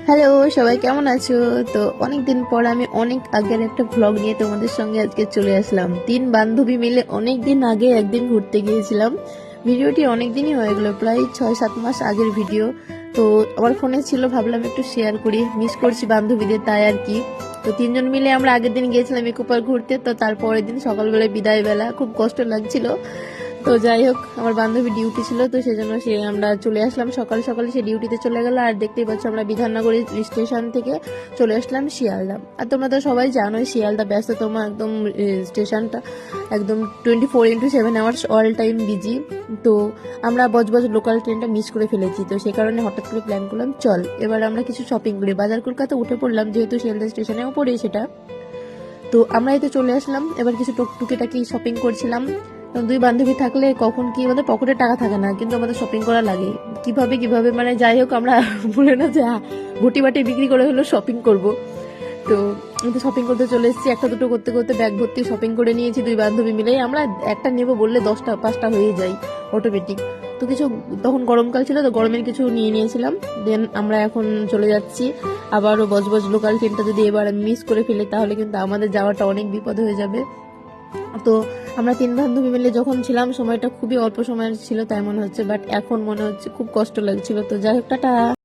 Hello, সবাই কেমন আছো? তো অনেকদিন পর আমি অনেক আগের একটা ভ্লগ নিয়ে তোমাদের সঙ্গে আজকে চলে আসলাম। 3 বান্ধবী মিলে অনেকদিন আগে একদিন ঘুরতে গিয়েছিলাম। ভিডিওটি অনেকদিনই হয়ে গেল, প্রায় 6-7 মাস আগের ভিডিও। তো আমার ফোনে ছিল, ভাবলাম একটু শেয়ার করি। মিস করছি বান্ধবীদের, তাই আর কি। তো 3জন মিলে আমরা আগের দিন গিয়েছিলাম ইকো পার্ক ঘুরতে। তো তারপরের দিন সকালবেলায় বিদায় বেলা, খুব কষ্ট লাগছিল। তো যাই হোক, আমার বান্ধবী ডিউটি ছিল, তো সেজন্য আমরা চলে আসলাম সকাল সকালে। সে ডিউটিতে চলে গেল, আর দেখতেই পাচ্ছ আমরা বিধাননগর স্টেশন থেকে চলে আসলাম শিয়ালদা। আর তোমরা তো সবাই জানোই শিয়ালদা ব্যস্ততম একদম স্টেশনটা, একদম 24x7 hours all time busy. তো আমরা বজবজ লোকাল ট্রেনটা মিস করে ফেলেছি, তো সে কারণে হঠাৎ করে প্ল্যান করলাম চল এবার আমরা কিছু শপিং করি। বাজার কলকাতা উঠে পড়লাম, যেহেতু শিয়ালদা স্টেশনেও পড়ে সেটা। তো আমরা এই তো চলে আসলাম, এবার কিছু টুকিটাকি শপিং করছিলাম। 2 বান্ধবী থাকলে কখন কি আমাদের পকেটে টাকা থাকে না, কিন্তু আমাদের শপিং করা লাগে। কিভাবে কিভাবে মানে যাই হোক, আমরা ভুলে না যে ঘটি বাটি বিক্রি করে হলো শপিং করব। তো আমি তো শপিং করতে চলে এসেছি, একটা দুটো করতে করতে ব্যাগ ভর্তি শপিং করে নিয়েছি 2 বান্ধবী মিলেই। আমরা একটা নেবো বললে 10টা 5টা হয়ে যায় অটোমেটিক। তো কিছু, তখন গরমকাল ছিল তো গরমের কিছু নিয়ে নিয়েছিলাম। দেন আমরা এখন চলে যাচ্ছি। আবারও বজবজ লোকাল ট্রেনটা যদি এবার আমি মিস করে ফেলি, তাহলে কিন্তু আমাদের যাওয়াটা অনেক বিপদ হয়ে যাবে। তো আমরা 3 বান্ধবী মিলে যখন ছিলাম, সময়টা খুবই অল্প সময়ের ছিল তাই মনে হচ্ছে, বাট এখন মনে হচ্ছে খুব কষ্ট লাগছিল। তো যাই হোক, টাটা।